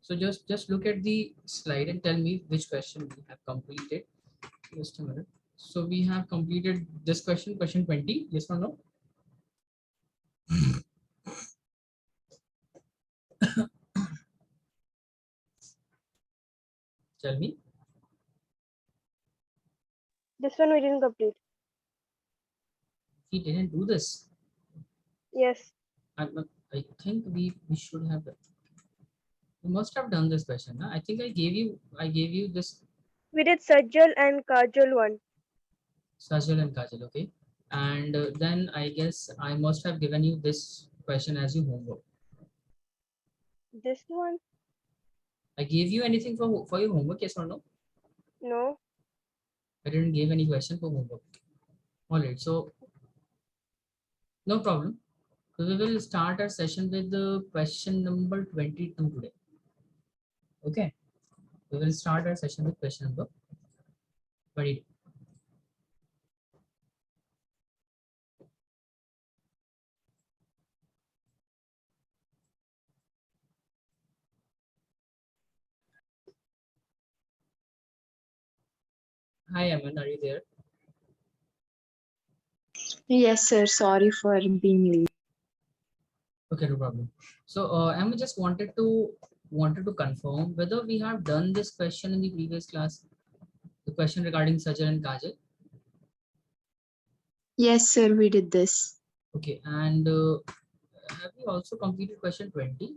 So just look at the slide and tell me which question we have completed. Just a minute. So we have completed this question, question 20. Yes or no? Tell me. This one we didn't complete. We didn't do this. Yes. I think we should have. We must have done this question. Huh? I think I gave you this We did Sajjal and Kajal one. Sajal and Kajal, okay? And then I guess I must have given you this question as your homework. This one? I gave you anything for your homework, yes or no? No. I didn't give any question for homework. All right, so no problem. So we will start our session with the question number 22 today. Okay, we will start our session with question number 22. Hi, Aman, are you there? Yes, sir. Sorry for being late. Okay, no problem. So I just wanted to confirm whether we have done this question in the previous class, the question regarding Sajal and Kajal. Yes, sir. We did this. Okay, and have we also completed question 20?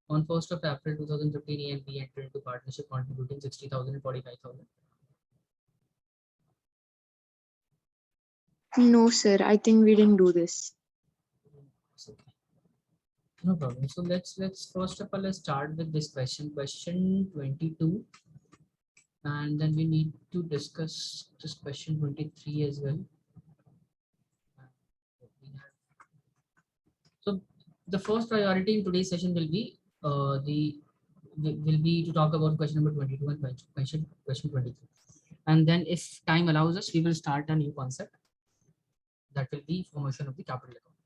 On 1st of April 2015, A and B entered into partnership contributing 60,000 and 45,000. No, sir. I think we didn't do this. Okay. No problem. So let's first of all let's start with this question 22, and then we need to discuss this question 23 as well. So the first priority in today's session will be to talk about question number 22 and question 23, and then if time allows us, we will start a new concept that will be formation of the capital account.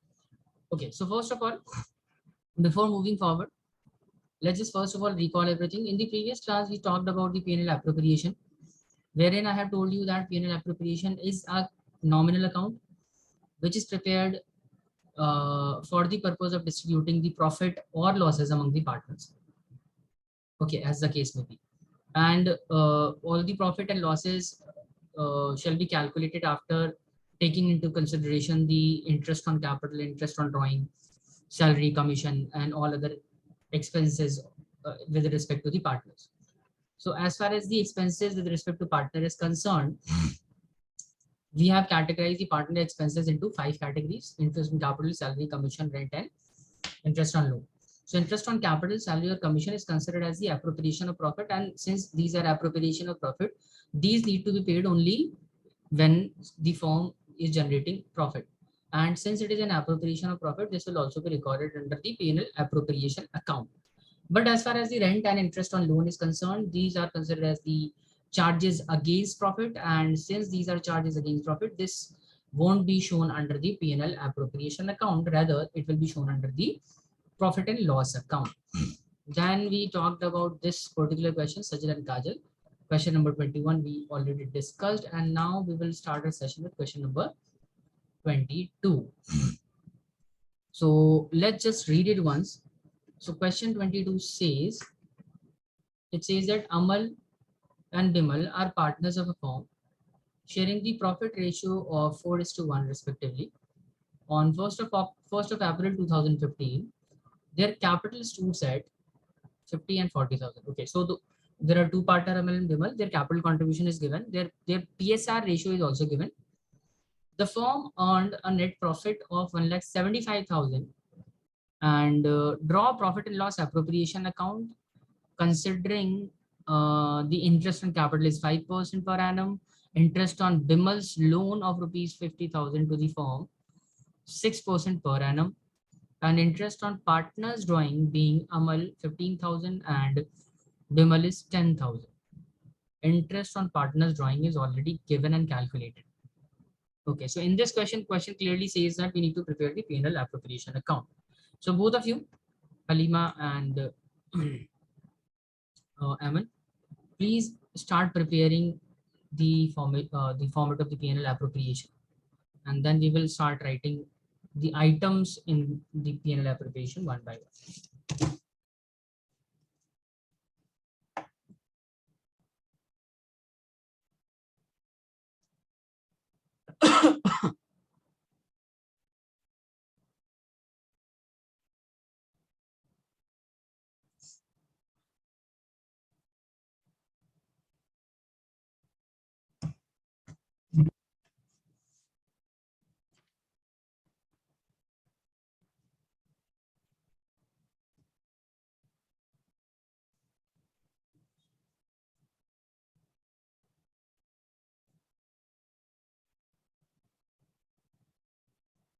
Okay, so first of all, before moving forward, let's just first of all recall everything. In the previous class, we talked about the P&L appropriation, wherein I have told you that P&L appropriation is a nominal account which is prepared for the purpose of distributing the profit or losses among the partners. Okay, as the case may be. And all the profit and losses shall be calculated after taking into consideration the interest on capital, interest on drawing, salary, commission, and all other expenses with respect to the partners. So as far as the expenses with respect to partner is concerned, we have categorized the partner expenses into 5 categories: interest on capital, salary, commission, rent, and interest on loan. So interest on capital, salary, or commission is considered as the appropriation of profit, and since these are appropriation of profit, these need to be paid only when the firm is generating profit. And since it is an appropriation of profit, this will also be recorded under the P&L appropriation account. But as far as the rent and interest on loan is concerned, these are considered as the charges against profit, and since these are charges against profit, this won't be shown under the P&L appropriation account. Rather, it will be shown under the profit and loss account. Then we talked about this particular question, Sajal and Kajal. Question number 21 we already discussed, and now we will start a session with question number 22. So let's just read it once. So question 22 says, it says that Amal and Bimal are partners of a firm sharing the profit ratio of 4:1 respectively. On 1st of April 2015, their capital stood at 50 and 40,000. Okay, so there are two partner Amal and Bimal. Their capital contribution is given. Their PSR ratio is also given. The firm earned a net profit of 1,75,000 and draw profit and loss appropriation account considering the interest on capital is 5% per annum, interest on Bimal's loan of rupees 50,000 to the firm 6% per annum, and interest on partners drawing being Amal 15,000 and Bimal is 10,000. Interest on partners drawing is already given and calculated. Okay, so in this question clearly says that we need to prepare the P&L appropriation account. So both of you, Halima and Aman, please start preparing the format of the P&L appropriation, and then we will start writing the items in the P&L appropriation one by one.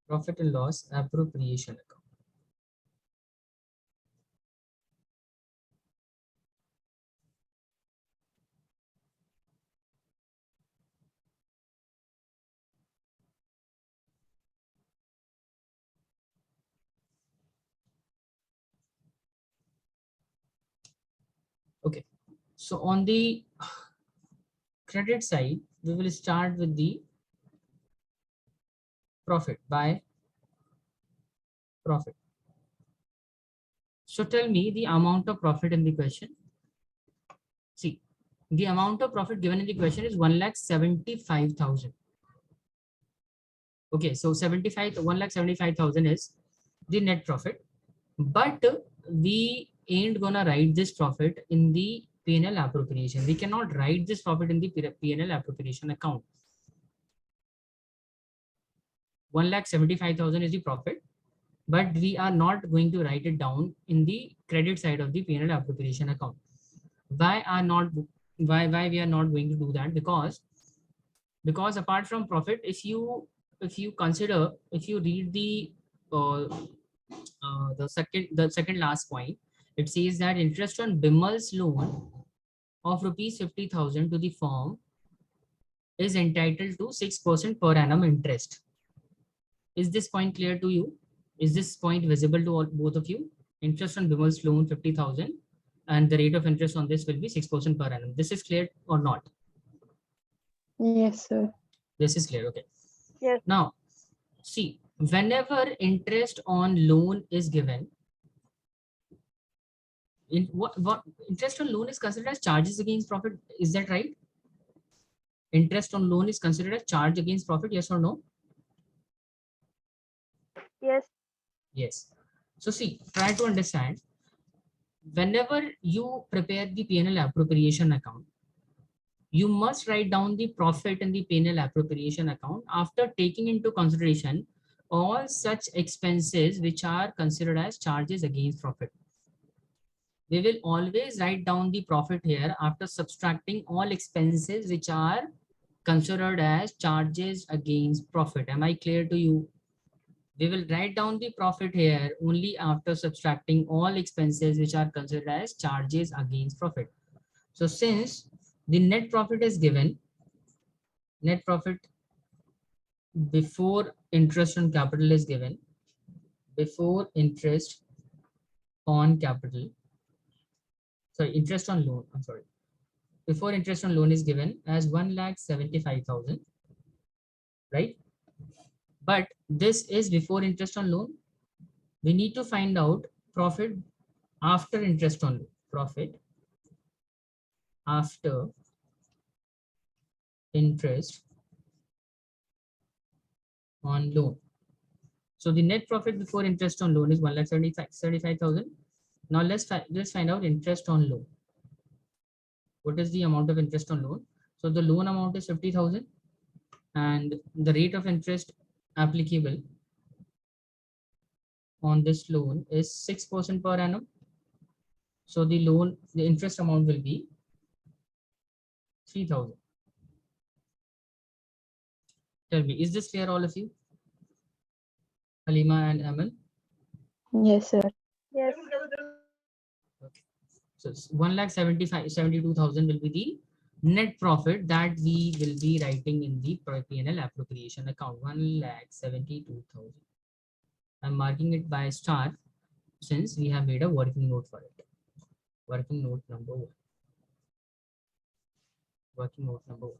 Profit and loss appropriation account. Okay, so on the credit side, we will start with the profit by profit. So tell me the amount of profit in the question. See, the amount of profit given in the question is 1,75,000. Okay, so 1,75,000 is the net profit, but we ain't gonna write this profit in the P&L appropriation. We cannot write this profit in the P&L appropriation account. 1,75,000 is the profit, but we are not going to write it down in the credit side of the P&L appropriation account. Why we are not going to do that? Because apart from profit, if you read the second last point, it says that interest on Bimal's loan of rupees 50,000 to the firm is entitled to 6% per annum interest. Is this point clear to you? Is this point visible to both of you? Interest on Bimal's loan 50,000 and the rate of interest on this will be 6% per annum. This is clear or not? Yes, sir. This is clear. Okay. Yes. Now, see, whenever interest on loan is given, in what interest on loan is considered as charges against profit. Is that right? Interest on loan is considered as charge against profit. Yes or no? Yes. Yes. So see, try to understand. Whenever you prepare the P&L appropriation account, you must write down the profit in the P&L appropriation account after taking into consideration all such expenses which are considered as charges against profit. We will always write down the profit here after subtracting all expenses which are considered as charges against profit. Am I clear to you? We will write down the profit here only after subtracting all expenses which are considered as charges against profit. So since the net profit is given, net profit before interest on capital is given, before interest on capital, sorry, interest on loan, I'm sorry, before interest on loan is given as 1,75,000, right? But this is before interest on loan. We need to find out profit after interest on loan. Profit after interest on loan. So the net profit before interest on loan is 1,75,000. Now let's find out interest on loan. What is the amount of interest on loan? So the loan amount is 50,000 and the rate of interest applicable on this loan is 6% per annum. So the interest amount will be 3,000. Tell me, is this clear, all of you? Halima and Aman? Yes, sir. Yes. Okay. So 1,72,000 will be the net profit that we will be writing in the P&L appropriation account. 1,72,000. I'm marking it by star since we have made a working note for it. Working note number 1. Working note number 1.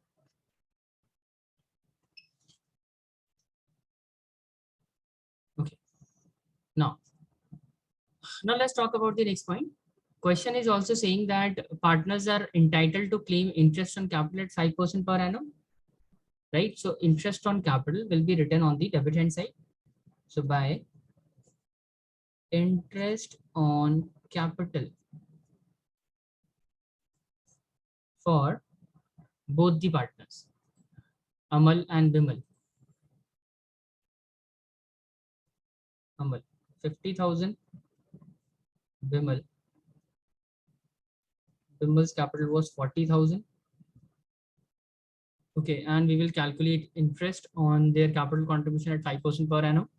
Okay. Now let's talk about the next point. Question is also saying that partners are entitled to claim interest on capital at 5% per annum, right? So interest on capital will be written on the debit hand side. So by interest on capital for both the partners, Amal and Bimal. Amal 50,000, Bimal's capital was 40,000. Okay, and we will calculate interest on their capital contribution at 5% per annum.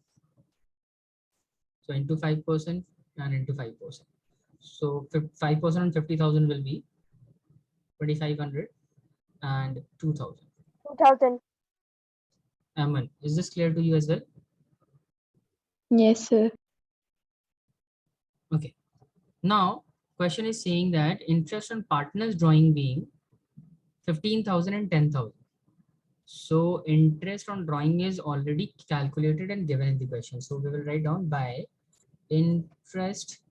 So into 5% and into 5%. So 5% on 50,000 will be 2,500 and 2,000. 2000. Aman, is this clear to you as well? Yes, sir. Okay. Now, question is saying that interest on partners drawing being 15,000 and 10,000. So interest on drawing is already calculated and given in the question. So we will write down by interest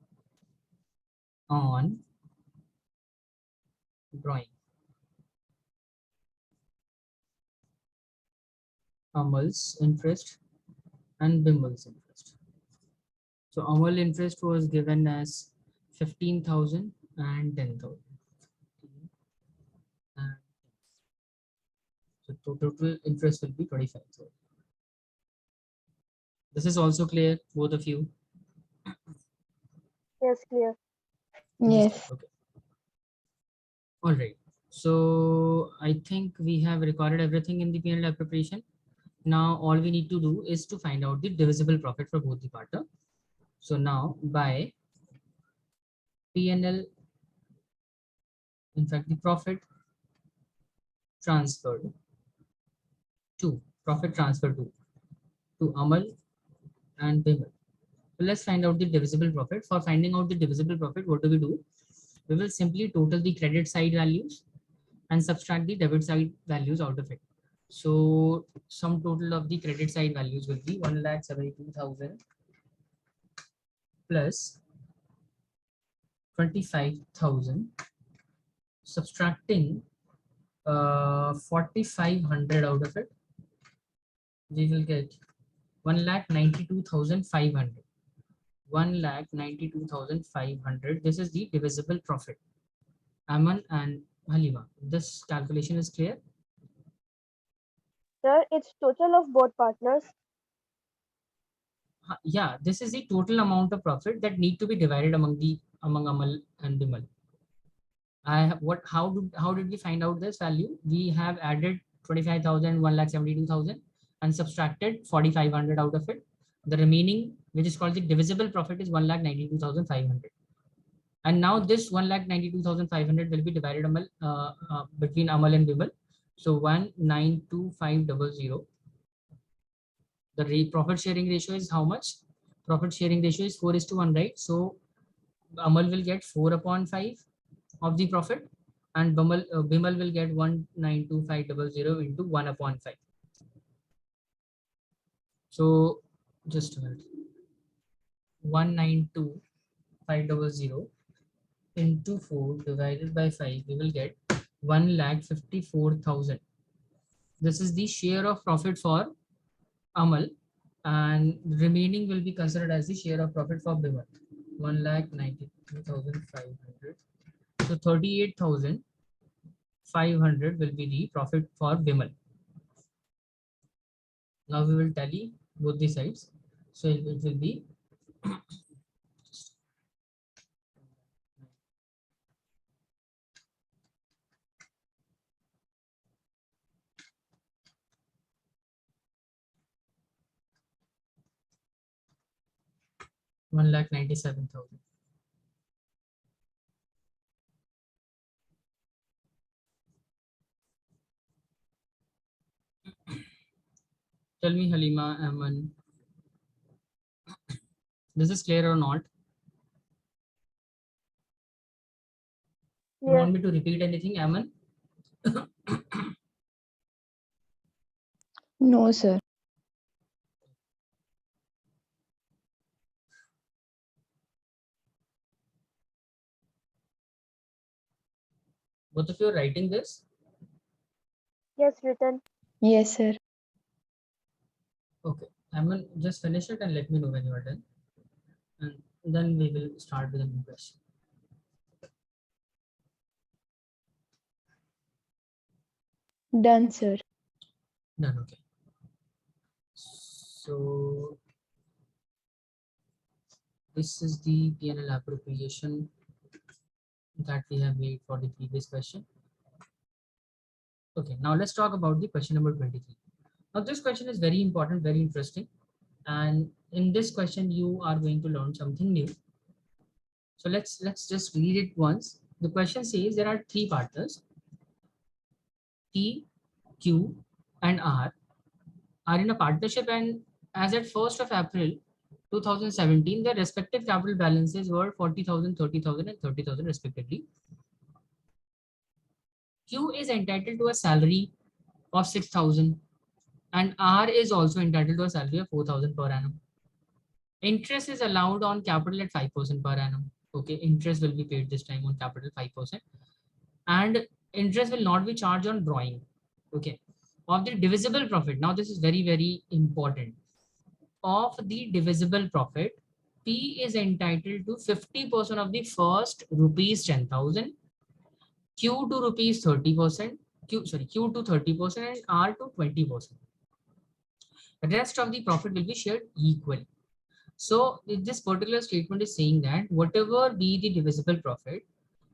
on drawing. Amal's interest and Bimal's interest. So Amal interest was given as 15,000 and 10,000. So total interest will be 25,000. This is also clear, both of you? Yes, clear. Yes. Okay. All right. So I think we have recorded everything in the P&L appropriation. Now all we need to do is to find out the divisible profit for both the partner. So now by P&L, in fact the profit transferred to Amal and Bimal. So let's find out the divisible profit. For finding out the divisible profit, what do? We will simply total the credit side values and subtract the debit side values out of it. So sum total of the credit side values will be 1,72,000 plus 25,000, subtracting 4,500 out of it. We will get 1,92,500. 1,92,500. This is the divisible profit. Aman and Halima, this calculation is clear? Sir, it's total of both partners. Yeah, this is the total amount of profit that need to be divided among Amal and Bimal. How did we find out this value? We have added 25,000, 1,72,000 and subtracted 4,500 out of it. The remaining, which is called the divisible profit, is 1,92,500. And now this 1,92,500 will be divided between Amal and Bimal. So 1,92,500. The profit sharing ratio is how much? Profit sharing ratio is 4:1, right? So Amal will get 4/5 of the profit, and Bimal will get 1,92,500 into 1/5. So just a minute. 1,92,500 into 4 divided by 5, we will get 1,54,000. This is the share of profit for Amal, and remaining will be considered as the share of profit for Bimal. 1,92,500. So 38,500 will be the profit for Bimal. Now we will tally both the sides. So it will be 1,97,000. Tell me, Halima, Aman, this is clear or not? You Clear. want me to repeat anything, Aman? No, sir. Both of you are writing this? Yes, written. Yes, sir. Okay. I'm going to just finish it and let me know when you are done. And then we will start with a new question. Done, sir. Done. Okay. So this is the P&L appropriation that we have made for the previous question. Okay, now let's talk about the question number 23. Now this question is very important, very interesting. And in this question, you are going to learn something new. So let's just read it once. The question says there are three partners, P, Q, and R are in a partnership, and as at 1st of April 2017, their respective capital balances were 40,000, 30,000, and 30,000 respectively. Q is entitled to a salary of 6,000 and R is also entitled to a salary of 4,000 per annum. Interest is allowed on capital at 5% per annum. Okay, interest will be paid this time on capital 5%, and interest will not be charged on drawing. Okay, of the divisible profit. Now this is very, very important. Of the divisible profit, P is entitled to 50% of the first rupees 10,000, Q to rupees 30%, Q to 30%, and R to 20%. The rest of the profit will be shared equally. So this particular statement is saying that whatever be the divisible profit,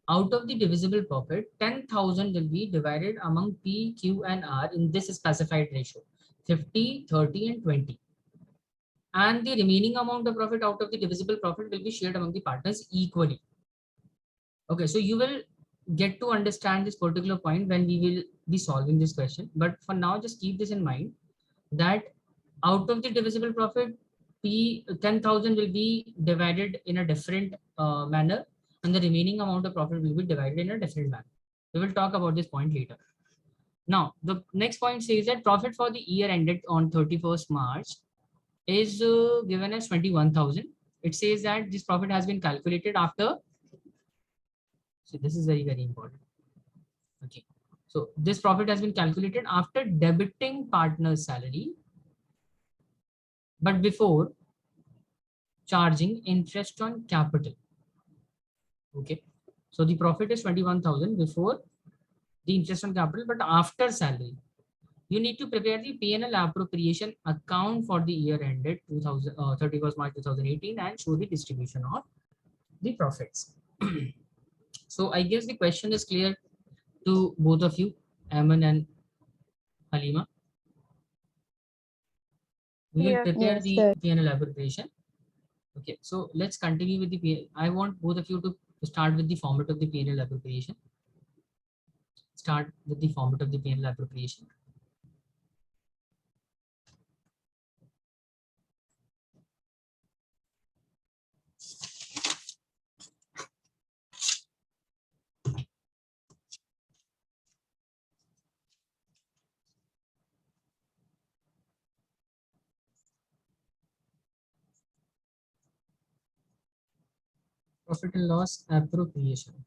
out of the divisible profit, 10,000 will be divided among P, Q, and R in this specified ratio, 50, 30, and 20. And the remaining amount of profit out of the divisible profit will be shared among the partners equally. Okay, so you will get to understand this particular point when we will be solving this question. But for now, just keep this in mind that out of the divisible profit, P 10,000 will be divided in a different manner, and the remaining amount of profit will be divided in a different manner. We will talk about this point later. Now, the next point says that profit for the year ended on 31st March is given as 21,000. It says that this profit has been calculated after. So this is very, very important. Okay. So this profit has been calculated after debiting partner's salary, but before charging interest on capital. Okay. So the profit is 21,000 before the interest on capital, but after salary. You need to prepare the P&L appropriation account for the year ended 31st March 2018 and show the distribution of the profits. So I guess the question is clear to both of you, Aman and Halima. We will Clear. prepare Yes, the sir. P&L appropriation. Okay, so let's continue with the I want both of you to start with the format of the P&L appropriation. Start with the format of the P&L appropriation. Profit and loss appropriation.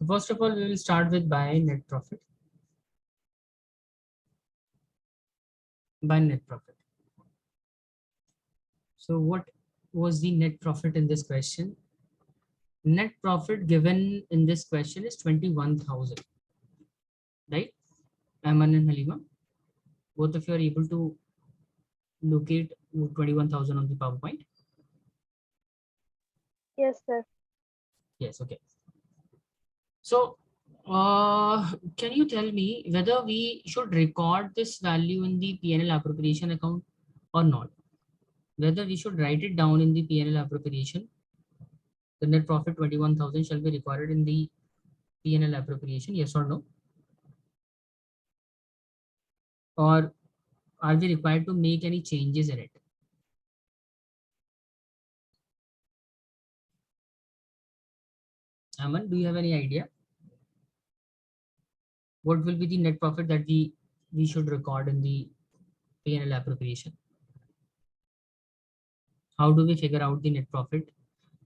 So first of all, we will start with by net profit. By net profit. So what was the net profit in this question? Net profit given in this question is 21,000, right? Aman and Halima, both of you are able to locate 21,000 on the PowerPoint. Yes, sir. Yes, okay. So, can you tell me whether we should record this value in the P&L appropriation account or not? Whether we should write it down in the P&L appropriation, the net profit 21,000 shall be recorded in the P&L appropriation, yes or no? Or are we required to make any changes in it? Aman, do you have any idea? What will be the net profit that we should record in the P&L appropriation? How do we figure out the net profit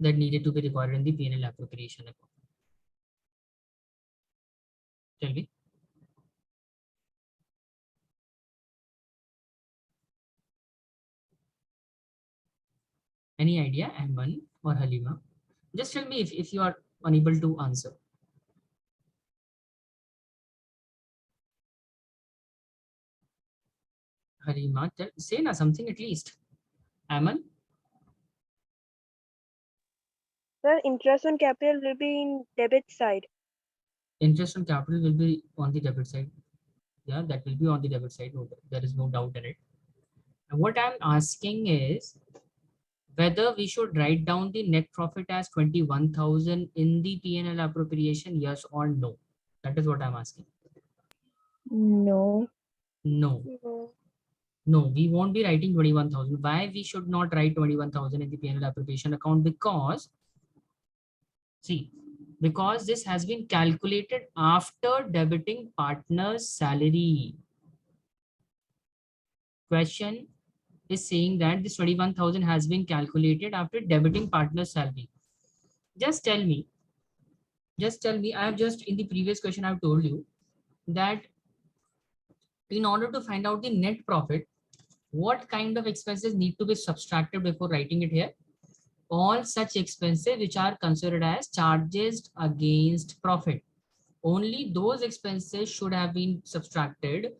that needed to be recorded in the P&L appropriation account? Tell me. Any idea, Aman or Halima? Just tell me if you are unable to answer. Halima, say na something at least. Aman? Sir, interest on capital will be in debit side. Interest on capital will be on the debit side. Yeah, that will be on the debit side. No, there is no doubt in it. And what I'm asking is whether we should write down the net profit as 21,000 in the P&L appropriation, yes or no? That is what I'm asking. No. No. No. No, we won't be writing 21,000. Why we should not write 21,000 in the P&L appropriation account? Because, see, because this has been calculated after debiting partner's salary. Question is saying that this 21,000 has been calculated after debiting partner's salary. Just tell me, I have just in the previous question, I've told you that in order to find out the net profit, what kind of expenses need to be subtracted before writing it here? All such expenses which are considered as charges against profit. Only those expenses should have been subtracted.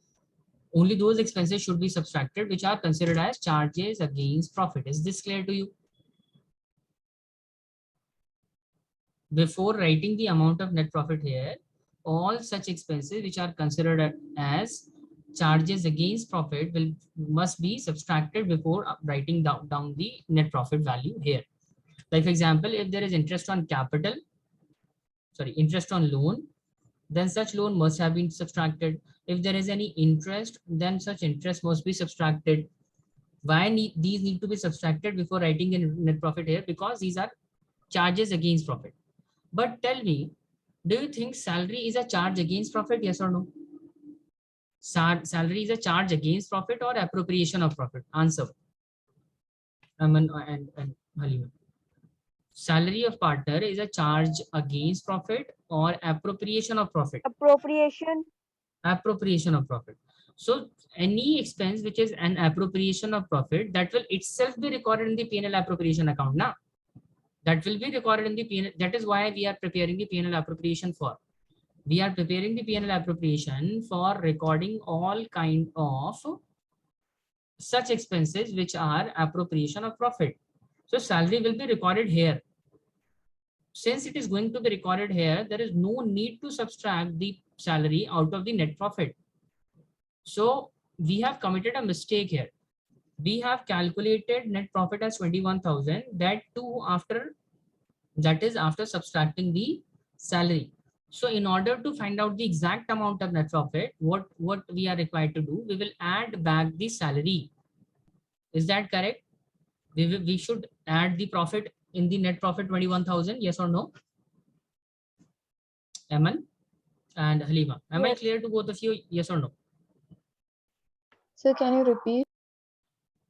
Only those expenses should be subtracted which are considered as charges against profit. Is this clear to you? Before writing the amount of net profit here, all such expenses which are considered as charges against profit must be subtracted before writing down the net profit value here. Like for example, if there is interest on capital, interest on loan, then such loan must have been subtracted. If there is any interest, then such interest must be subtracted. Why these need to be subtracted before writing the net profit here? Because these are charges against profit. But tell me, do you think salary is a charge against profit? Yes or no? Salary is a charge against profit or appropriation of profit? Answer. Aman and Halima. Salary of partner is a charge against profit or appropriation of profit? Appropriation. Appropriation of profit. So any expense which is an appropriation of profit, that will itself be recorded in the P&L appropriation account now. That will be recorded in the P&L. That is why we are preparing the P&L appropriation for. We are preparing the P&L appropriation for recording all kind of such expenses which are appropriation of profit. So salary will be recorded here. Since it is going to be recorded here, there is no need to subtract the salary out of the net profit. So we have committed a mistake here. We have calculated net profit as 21,000. That too after subtracting the salary. So in order to find out the exact amount of net profit, what we are required to do, we will add back the salary. Is that correct? We should add the profit in the net profit 21,000. Yes or no? Aman and Halima. Am I clear to both of you? Yes or no? Sir, can you repeat?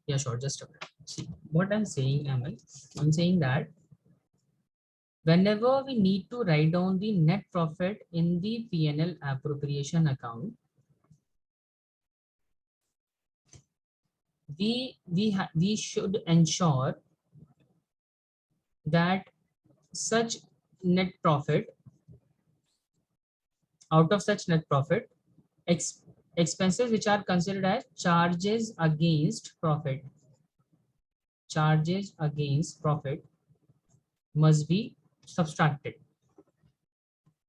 Yeah, sure. Just a minute. See what I'm saying, Aman. I'm saying that whenever we need to write down the net profit in the P&L appropriation account, we should ensure that such net profit, out of such net profit, expenses which are considered as charges against profit must be subtracted.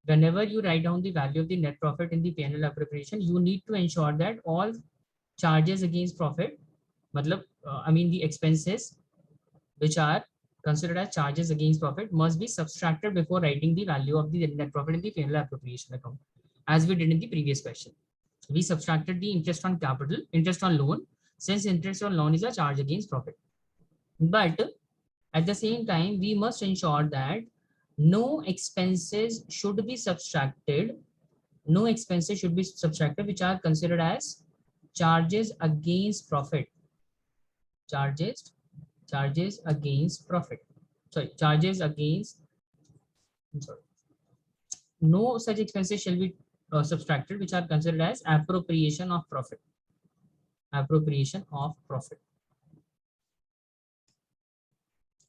Whenever you write down the value of the net profit in the P&L appropriation, you need to ensure that all charges against profit, the expenses which are considered as charges against profit must be subtracted before writing the value of the net profit in the P&L appropriation account, as we did in the previous question. We subtracted the interest on capital, interest on loan, since interest on loan is a charge against profit. But at the same time, we must ensure that no expenses should be subtracted. No expenses should be subtracted which are considered as charges against profit. Charges against profit. Sorry, charges against. I'm sorry. No such expenses shall be subtracted which are considered as appropriation of profit. Appropriation of profit.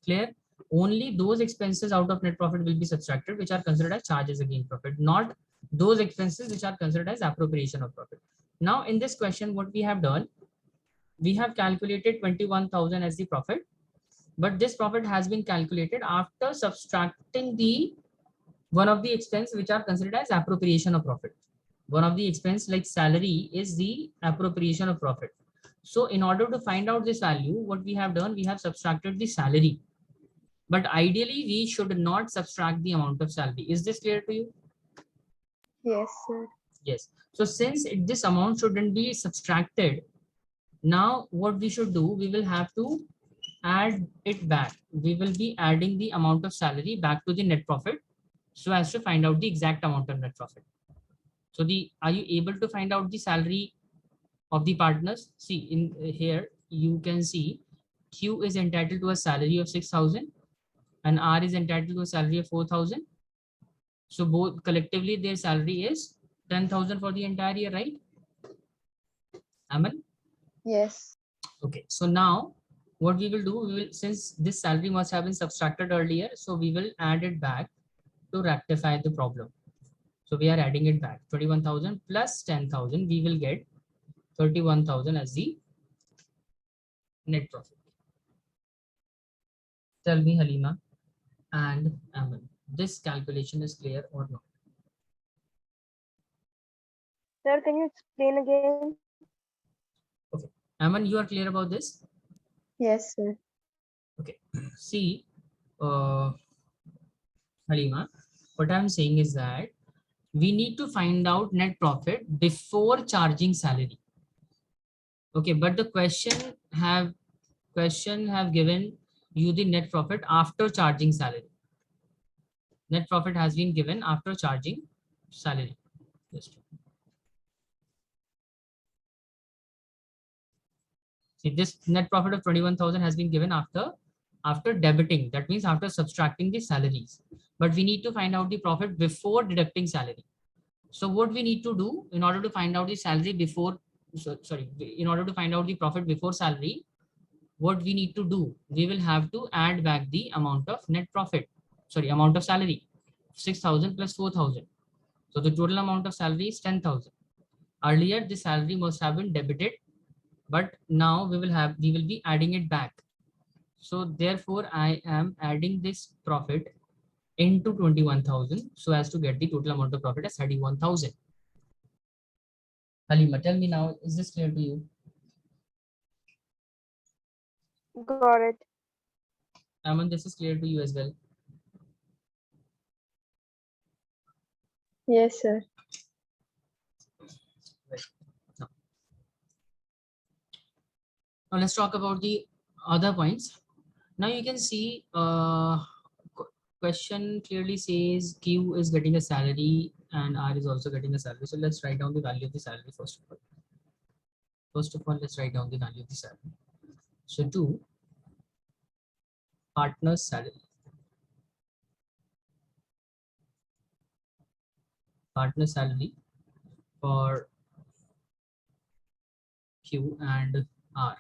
Clear? Only those expenses out of net profit will be subtracted which are considered as charges against profit, not those expenses which are considered as appropriation of profit. Now in this question, what we have done, we have calculated 21,000 as the profit, but this profit has been calculated after subtracting the one of the expense which are considered as appropriation of profit. One of the expense like salary is the appropriation of profit. So in order to find out this value, what we have done, we have subtracted the salary. But ideally, we should not subtract the amount of salary. Is this clear to you? Yes, sir. Yes. So since this amount shouldn't be subtracted, now what we should do, we will have to add it back. We will be adding the amount of salary back to the net profit so as to find out the exact amount of net profit. So are you able to find out the salary of the partners? See in here, you can see Q is entitled to a salary of 6,000 and R is entitled to a salary of 4,000. So both collectively their salary is 10,000 for the entire year, right? Aman? Yes. Okay, so now what we will do, since this salary must have been subtracted earlier, so we will add it back to rectify the problem. So we are adding it back. 21,000 plus 10,000, we will get 31,000 as the net profit. Tell me, Halima and Aman, this calculation is clear or not? Sir, can you explain again? Okay, Aman, you are clear about this? Yes, sir. Okay, see, Halima, what I'm saying is that we need to find out net profit before charging salary. Okay, but the question have given you the net profit after charging salary. Net profit has been given after charging salary. Just see, this net profit of 21,000 has been given after debiting. That means after subtracting the salaries. But we need to find out the profit before deducting salary. So what we need to do in order to find out the salary before, in order to find out the profit before salary, what we need to do, we will have to add back the amount of net profit, amount of salary, 6,000 plus 4,000. So the total amount of salary is 10,000. Earlier, the salary must have been debited, but now we will be adding it back. So therefore, I am adding this profit into 21,000 so as to get the total amount of profit as 31,000. Halima, tell me now, is this clear to you? Got it. Aman, this is clear to you as well? Yes, sir. Right. Now let's talk about the other points. Now you can see question clearly says Q is getting a salary and R is also getting a salary. So let's write down the value of the salary first of all. First of all, let's write down the value of the salary. So 2 partner's salary. Partner's salary for Q and R.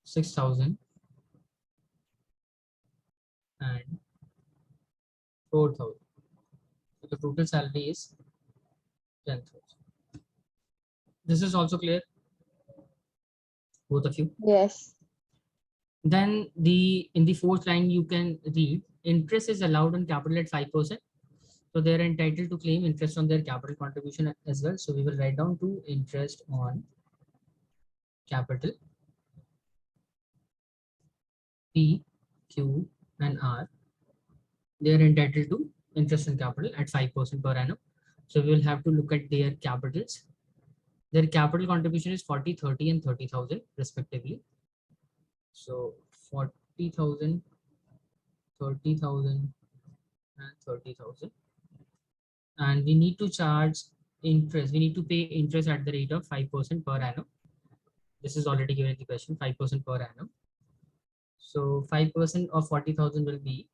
6,000 and 4,000. So the total salary is 10,000. This is also clear, both of you? Yes. Then in the fourth line, you can read interest is allowed on capital at 5%. So they are entitled to claim interest on their capital contribution as well. So we will write down to interest on capital P, Q, and R. They are entitled to interest on capital at 5% per annum. So we will have to look at their capitals. Their capital contribution is 40, 30, and 30,000 respectively. So 40,000, 30,000, and 30,000. And we need to charge interest. We need to pay interest at the rate of 5% per annum. This is already given in the question, 5% per annum. So 5% of 40,000 will be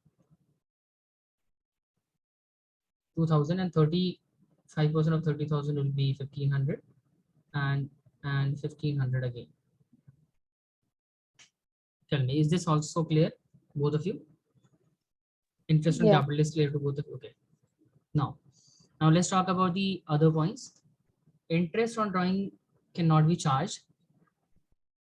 2,000, and 5% of 30,000 will be 1,500, and 1,500 again. Tell me, is this also clear, both of you? Interest on Yeah. capital is clear to both of you. Okay. Now let's talk about the other points. Interest on drawing cannot be charged.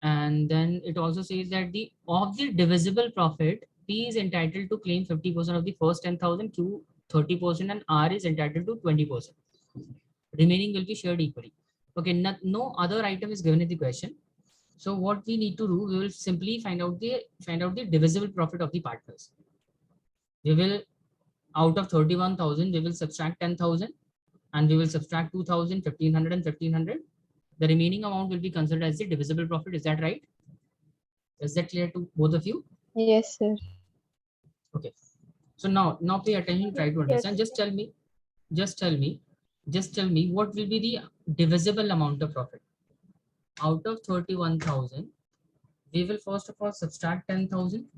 And then it also says that of the divisible profit, P is entitled to claim 50% of the first 10,000, Q 30%, and R is entitled to 20%. Remaining will be shared equally. Okay, no other item is given in the question. So what we need to do, we will simply find out the divisible profit of the partners. We will, out of 31,000, we will subtract 10,000, and we will subtract 2,000, 1,500, and 1,500. The remaining amount will be considered as the divisible profit. Is that right? Is that clear to both of you? Yes, sir. Okay. So now pay attention, try to understand. Yes. Just tell me what will be the divisible amount of profit. Out of 31,000, we will first of all subtract 10,000.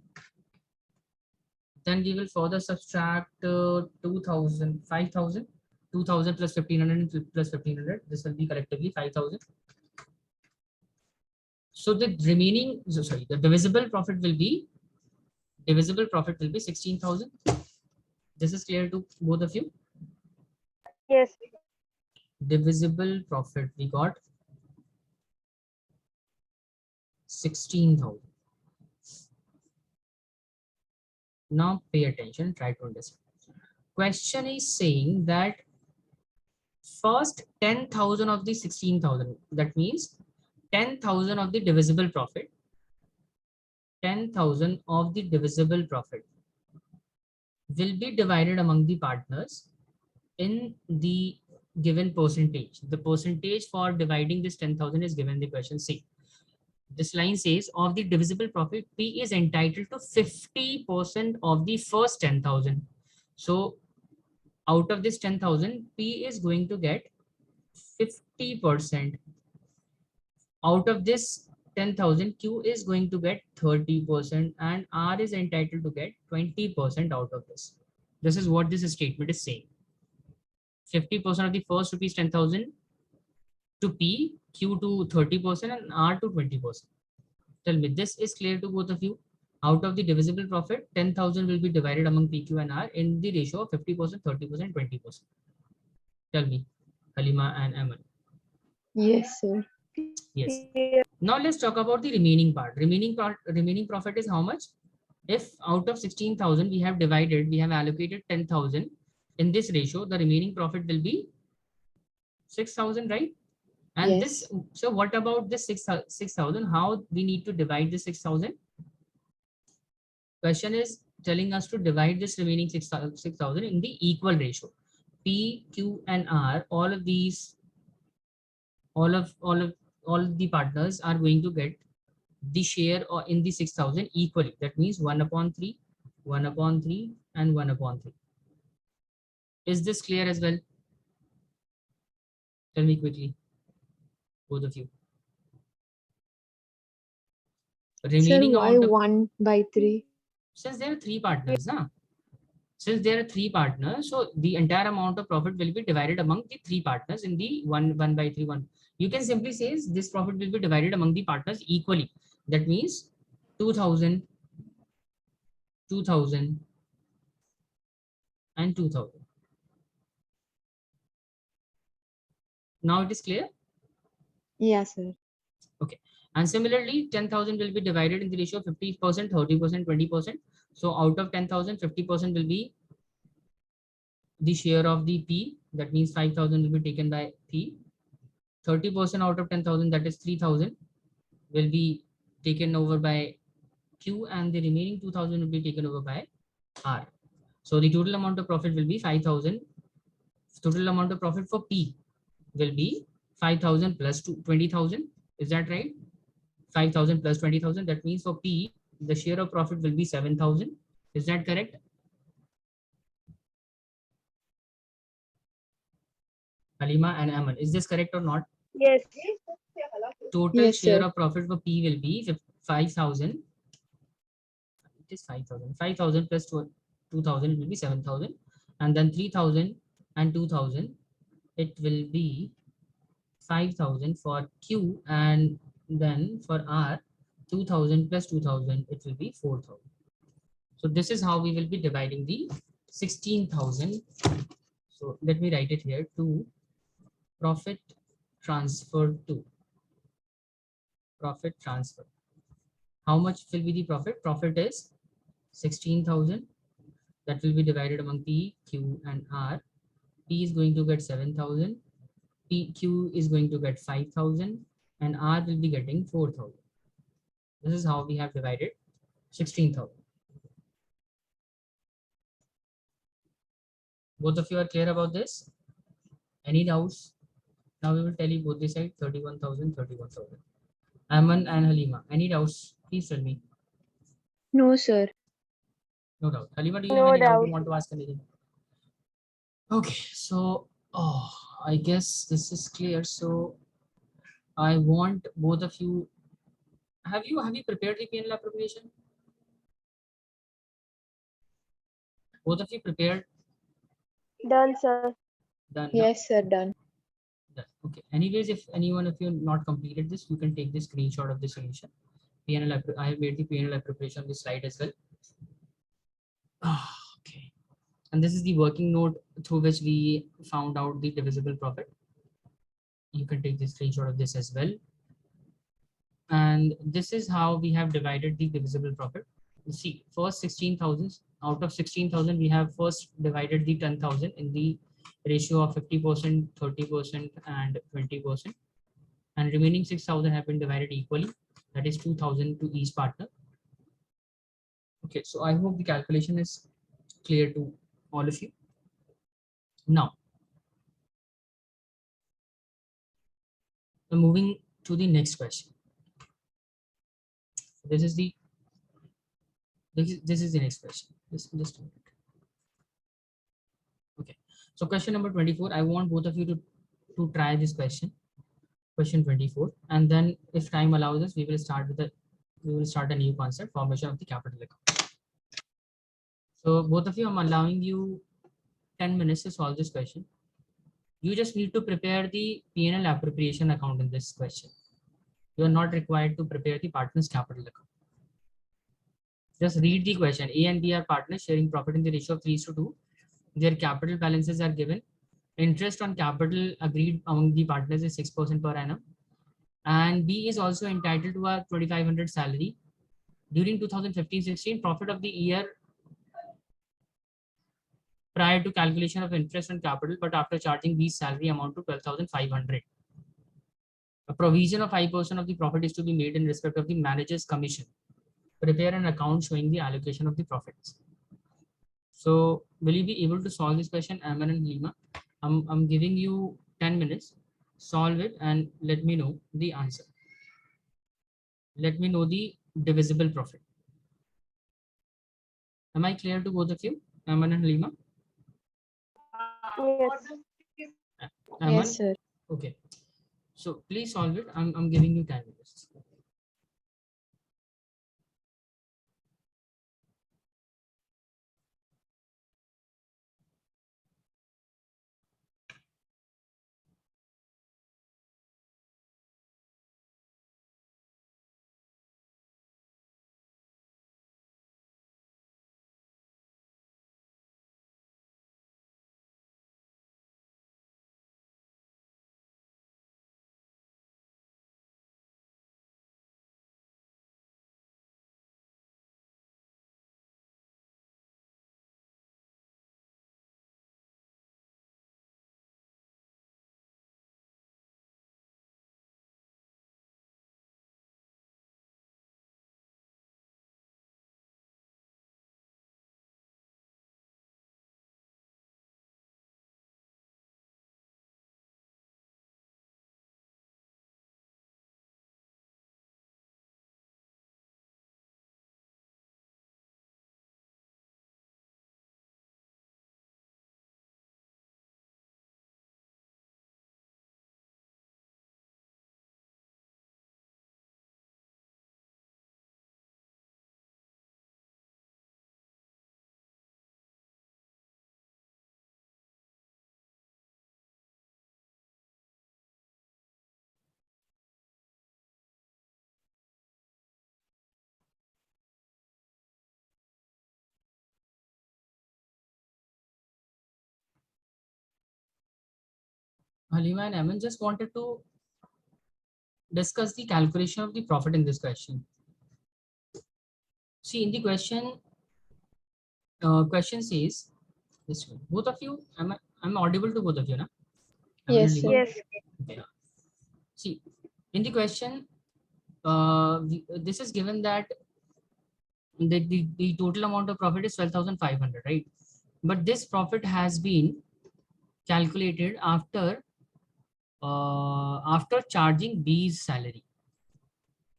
Then we will further subtract 2,000, 5,000. 2,000 plus 1,500 plus 1,500. This will be collectively 5,000. So the divisible profit will be 16,000. This is clear to both of you? Yes. Divisible profit, we got 16,000. Now pay attention, try to understand. Question is saying that first 10,000 of the 16,000, that means 10,000 of the divisible profit, 10,000 of the divisible profit will be divided among the partners in the given percentage. The percentage for dividing this 10,000 is given in the question C. This line says of the divisible profit, P is entitled to 50% of the first 10,000. So out of this 10,000, P is going to get 50%. Out of this 10,000, Q is going to get 30%, and R is entitled to get 20% out of this. This is what this statement is saying. 50% of the first rupees 10,000 to P, Q to 30%, and R to 20%. Tell me, this is clear to both of you? Out of the divisible profit, 10,000 will be divided among P, Q, and R in the ratio of 50%, 30%, 20%. Tell me, Halima and Aman. Yes, sir. Yes. Now let's talk about the remaining part. Remaining profit is how much? If out of 16,000 we have allocated 10,000 in this ratio, the remaining profit will be 6,000, right? And Yes. so what about this 6,000? How we need to divide this 6,000? Question is telling us to divide this remaining 6,000 in the equal ratio. P, Q, and R, all of the partners are going to get the share in the 6,000 equally. That means 1/3, 1/3, and 1/3. Is this clear as well? Tell me quickly, both of you. Remaining Sir, why amount of, 1/3? since there are three partners, na? Since there are three partners, so the entire amount of profit will be divided among the three partners in the 1/3, 1. You can simply say this profit will be divided among the partners equally. That means 2,000, 2,000, and 2,000. Now it is clear? Yeah, sir. Okay. And similarly, 10,000 will be divided in the ratio of 50%, 30%, 20%. So out of 10,000, 50% will be the share of the P. That means 5,000 will be taken by P. 30% out of 10,000, that is 3,000, will be taken over by Q, and the remaining 2,000 will be taken over by R. So the total amount of profit will be 5,000. Total amount of profit for P will be 5,000 plus 20,000. Is that right? 5,000 plus 20,000. That means for P, the share of profit will be 7,000. Is that correct? Halima and Aman, is this correct or not? Yes. Total Yes, share sir. of profit for P will be 5,000. It is 5,000. 5,000 plus 2,000 will be 7,000. And then 3,000 and 2,000, it will be 5,000 for Q, and then for R, 2,000 plus 2,000, it will be 4,000. So this is how we will be dividing the 16,000. So let me write it here: to profit transfer to profit transfer. How much will be the profit? Profit is 16,000. That will be divided among P, Q, and R. P is going to get 7,000. Q is going to get 5,000, and R will be getting 4,000. This is how we have divided 16,000. Both of you are clear about this? Any doubts? Now we will tell you both the side: 31,000, 31,000. Aman and Halima, any doubts? Please tell me. No, sir. No doubt. Halima, do you have No any doubt? You doubt. want to ask anything? Okay, so I guess this is clear. So I want both of you. Have you prepared the P&L appropriation? Both of you prepared? Done, sir. Done. No? Yes, sir. Done. Done. Okay. Anyways, if anyone of you not completed this, you can take the screenshot of the solution. I have made the P&L appropriation on this slide as well. Okay. And this is the working note through which we found out the divisible profit. You can take the screenshot of this as well. And this is how we have divided the divisible profit. You see, first 16,000, out of 16,000, we have first divided the 10,000 in the ratio of 50%, 30%, and 20%. And remaining 6,000 have been divided equally. That is 2,000 to each partner. Okay, so I hope the calculation is clear to all of you. Now, moving to the next question. This is the next question. Just a minute. Okay, so question number 24. I want both of you to try this question. Question 24, and then if time allows us, we will start a new concept: formation of the capital account. So both of you, I'm allowing you 10 minutes to solve this question. You just need to prepare the P&L appropriation account in this question. You are not required to prepare the partner's capital account. Just read the question. A and B are partners sharing profit in the ratio of 3:2. Their capital balances are given. Interest on capital agreed among the partners is 6% per annum. And B is also entitled to a 2,500 salary. During 2015-16, profit of the year prior to calculation of interest on capital, but after charging B's salary amount to 12,500. A provision of 5% of the profit is to be made in respect of the manager's commission. Prepare an account showing the allocation of the profits. So will you be able to solve this question, Aman and Lima? I'm giving you 10 minutes. Solve it and let me know the answer. Let me know the divisible profit. Am I clear to both of you, Aman and Lima? Yes. Aman? Yes, sir. Okay. So please solve it. I'm giving you 10 minutes. Halima and Aman just wanted to discuss the calculation of the profit in this question. See, in the question says this one. Both of you, I'm audible to both of you, na? Aman and Yes, Halima? sir. Yes. Okay. See, in the question, this is given that the total amount of profit is 12,500, right? But this profit has been calculated after charging B's salary.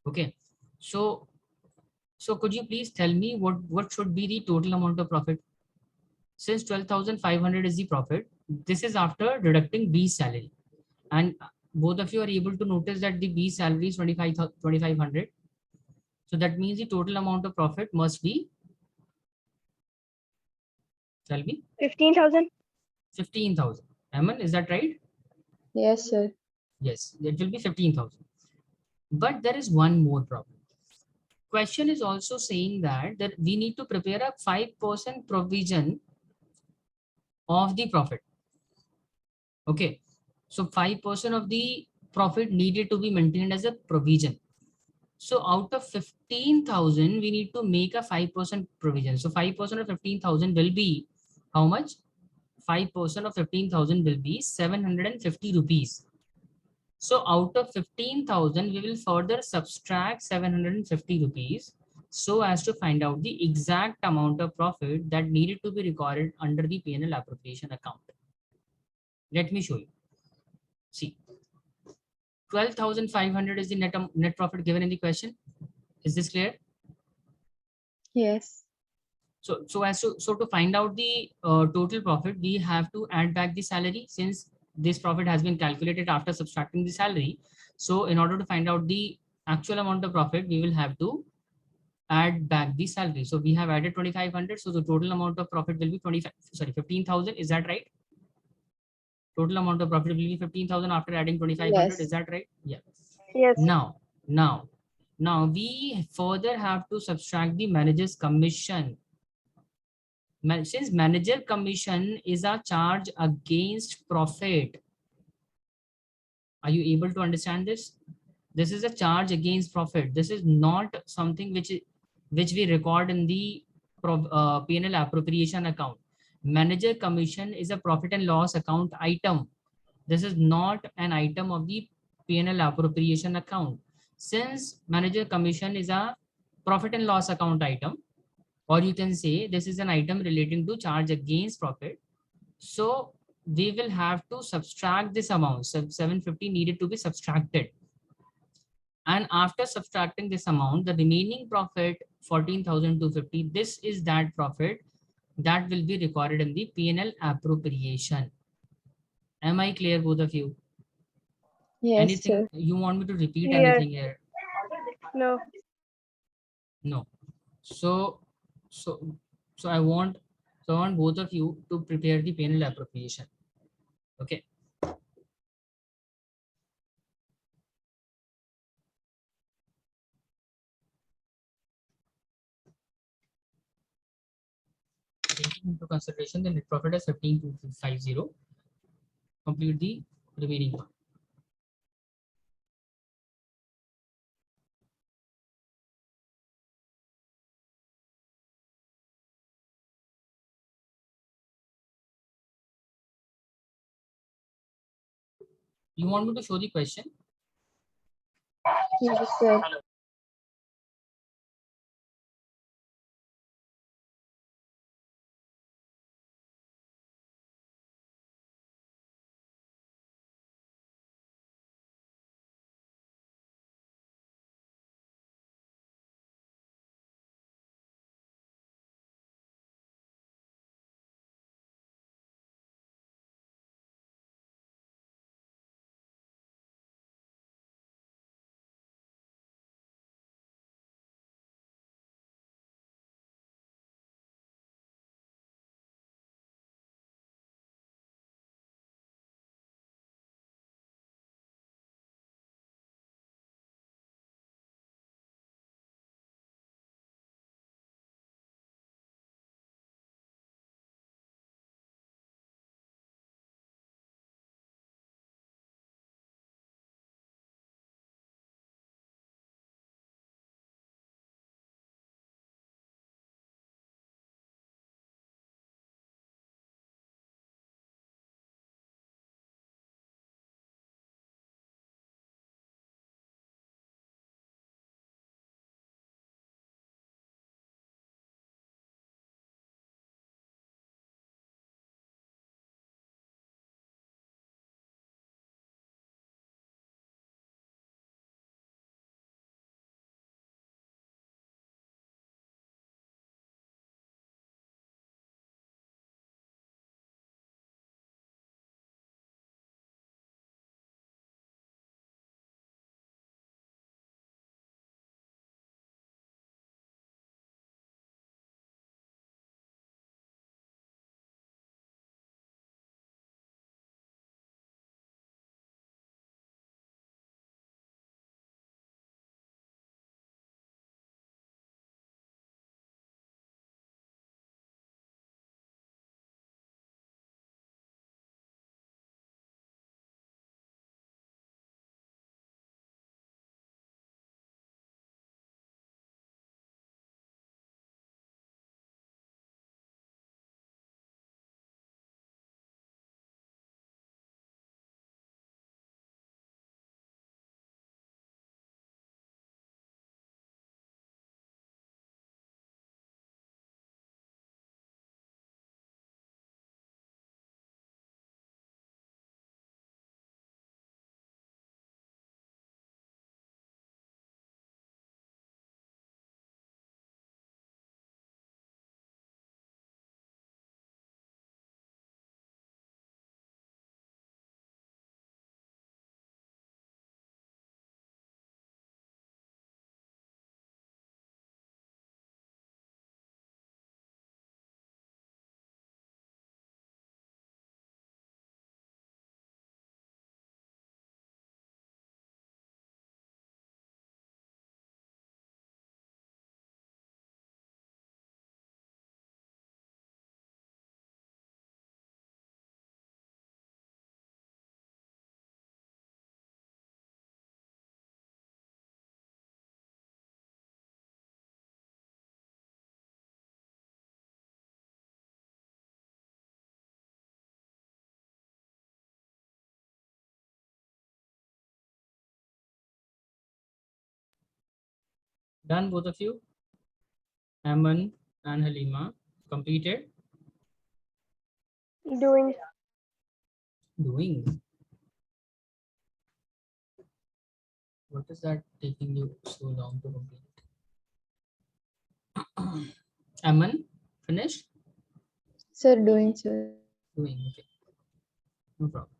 Okay, so could you please tell me what should be the total amount of profit? Since 12,500 is the profit, this is after deducting B's salary, and both of you are able to notice that the B salary is 2,500. So that means the total amount of profit must be, tell me, 15,000. 15,000. Aman, is that right? Yes, sir. Yes, it will be 15,000. But there is one more problem. Question is also saying that we need to prepare a 5% provision of the profit. Okay, so 5% of the profit needed to be maintained as a provision. So out of 15,000, we need to make a 5% provision. So 5% of 15,000 will be how much? 5% of 15,000 will be 750 rupees. So out of 15,000, we will further subtract 750 rupees so as to find out the exact amount of profit that needed to be recorded under the P&L appropriation account. Let me show you. See, 12,500 is the net profit given in the question. Is this clear? Yes. So to find out the total profit, we have to add back the salary, since this profit has been calculated after subtracting the salary. So in order to find out the actual amount of profit, we will have to add back the salary. So we have added 2,500. So the total amount of profit will be 15,000. Is that right? Total amount of profit will be 15,000 after adding 2,500. Is Yes. that right? Yeah. Yes. Now we further have to subtract the manager's commission. Since manager commission is a charge against profit, are you able to understand this? This is a charge against profit. This is not something which we record in the P&L appropriation account. Manager commission is a profit and loss account item. This is not an item of the P&L appropriation account. Since manager commission is a profit and loss account item, or you can say this is an item relating to charge against profit, so we will have to subtract this amount. So 750 needed to be subtracted, and after subtracting this amount, the remaining profit 14,250, this is that profit that will be recorded in the P&L appropriation. Am I clear, both of you? Yes, Anything sir. you want me to repeat? Clear. Anything here? No. No. So so so I want both of you to prepare the P&L appropriation. Okay. Taking into consideration the net profit as 15,250, complete the remaining one. You want me to show the question? Yes, sir. Done, both of you? Aman and Halima completed? Doing. Doing. What is that taking you so long to complete? Aman, finished? Sir, doing, sir. Doing, okay. No problem.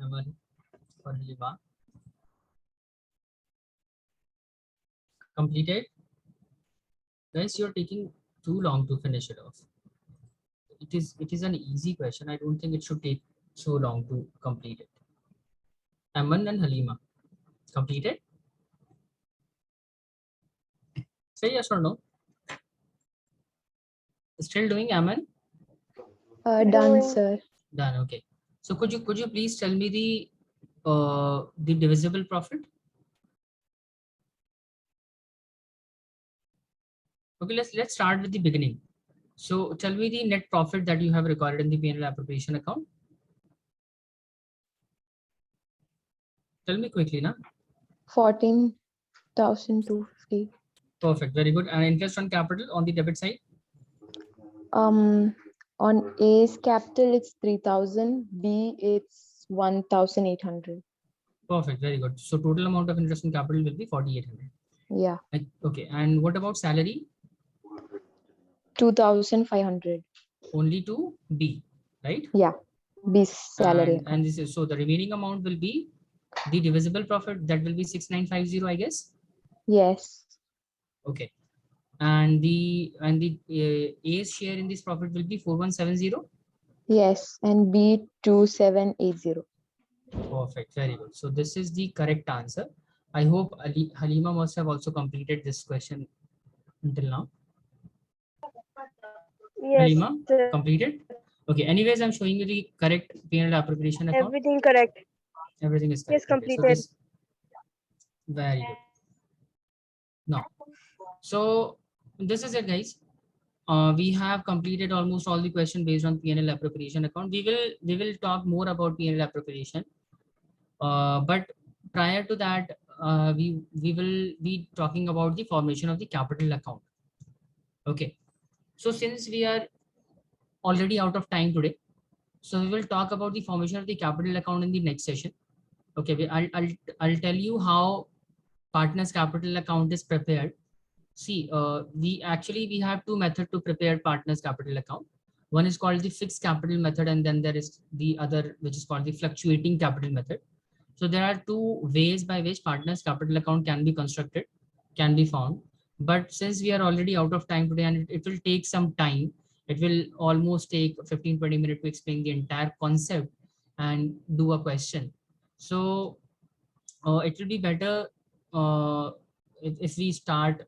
Aman or Halima completed? Guys, you're taking too long to finish it off. It is an easy question. I don't think it should take so long to complete it. Aman and Halima completed? Say yes or no. Still doing, Aman? Done, Doing. sir. Done. Okay. So could you please tell me the divisible profit? Okay, let's start with the beginning. So tell me the net profit that you have recorded in the P&L appropriation account. Tell me quickly, na? 14,250. Perfect. Very good. And interest on capital on the debit side? On A's capital, it's 3,000. B, it's 1,800. Perfect. Very good. So total amount of interest on capital will be 4,800. Yeah. Okay. And what about salary? 2,500. Only to B, right? Yeah. B's salary. And this is so the remaining amount will be the divisible profit, that will be 6,950, I guess. Yes. Okay. And the A's share in this profit will be 4,170. Yes. And B, 2,780. Perfect. Very good. So this is the correct answer. I hope Halima must have also completed this question until now. Yes, Halima sir. completed. Okay. Anyways, I'm showing you the correct P&L appropriation account. Everything correct. Everything is correct. Yes, Okay. So completed. this very good. Now, so this is it, guys. We have completed almost all the questions based on P&L appropriation account. We will talk more about P&L appropriation. But prior to that, we will be talking about the formation of the capital account. Okay. So since we are already out of time today, so we will talk about the formation of the capital account in the next session. Okay. I'll tell you how partners capital account is prepared. See, we have two methods to prepare partners capital account. One is called the fixed capital method, and then there is the other, which is called the fluctuating capital method. So there are two ways by which partners capital account can be constructed, can be found. But since we are already out of time today and it will take some time, It will almost take 15-20 minutes to explain the entire concept and do a question. So it will be better if we start